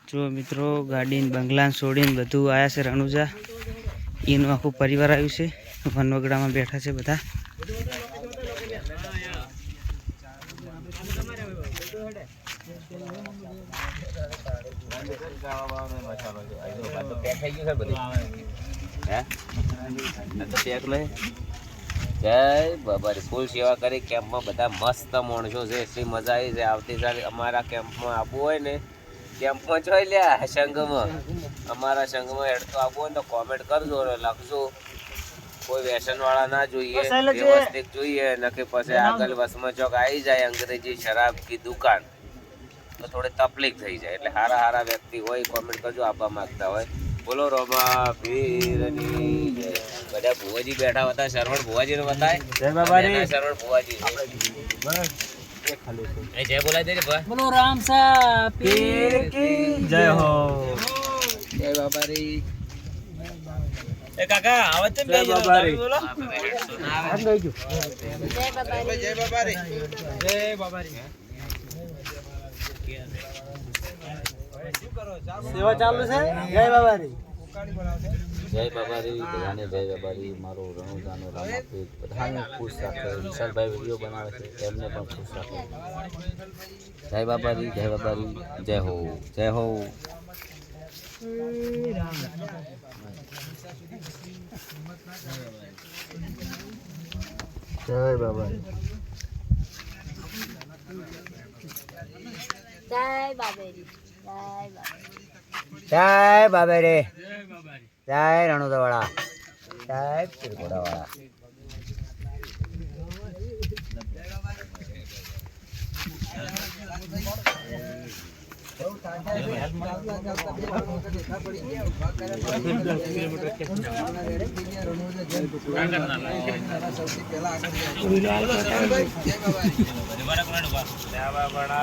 જો મિત્રો ગાડી બંગલા છોડીને બધું આયા છે રણુજા એનું આખું પરિવાર આવ્યું છે વનવગડામાં બેઠા છે બધા જય બાબા ફૂલ સેવા કરી કેમ્પમાં બધા મસ્ત માણસો છે એટલી મજા આવી છે આવતીકાલે અમારા કેમ્પમાં આવવું હોય ને કેમ્પમાં જોઈ લ્યા સંઘમાં અમારા સંઘમાં હેડતો આવવું હોય તો કોમેન્ટ કરજો ને લખજો કોઈ વ્યસન વાળા ના જોઈએ વ્યવસ્થિત જોઈએ નકે પછી આગળ વસમાં ચોક આવી જાય અંગ્રેજી શરાબ કી દુકાન તો થોડી તકલીફ થઈ જાય એટલે સારા સારા વ્યક્તિ હોય કોમેન્ટ કરજો આપવા માંગતા હોય બોલો રોમા પીરની બધા ભુવાજી બેઠા હતા શરવણ ભુવાજી ને બતાય જય બાબારી શરવણ ભુવાજી જય બોલાય દે બોલો રામસા પીર કી જય હો જય બાબારી એ કાકા આવત જય બાબારી બોલો જય બાબારી જય બાબારી જય બાબારી સેવા ચાલુ છે જય બાબારી જય બાબારી બધાને જય બાબારી મારો રણુજાનો રામાપીર બધાને ખુશ રાખે વિશાલભાઈ વિડીયો બનાવે છે તેમને પણ ખુશ રાખે જય બાબારી જય બાબારી જય હો જય હો જય બાબારી જય બાબેરી જય બાબારી જય રણુજાવાળા જય પીરગોડાવાળા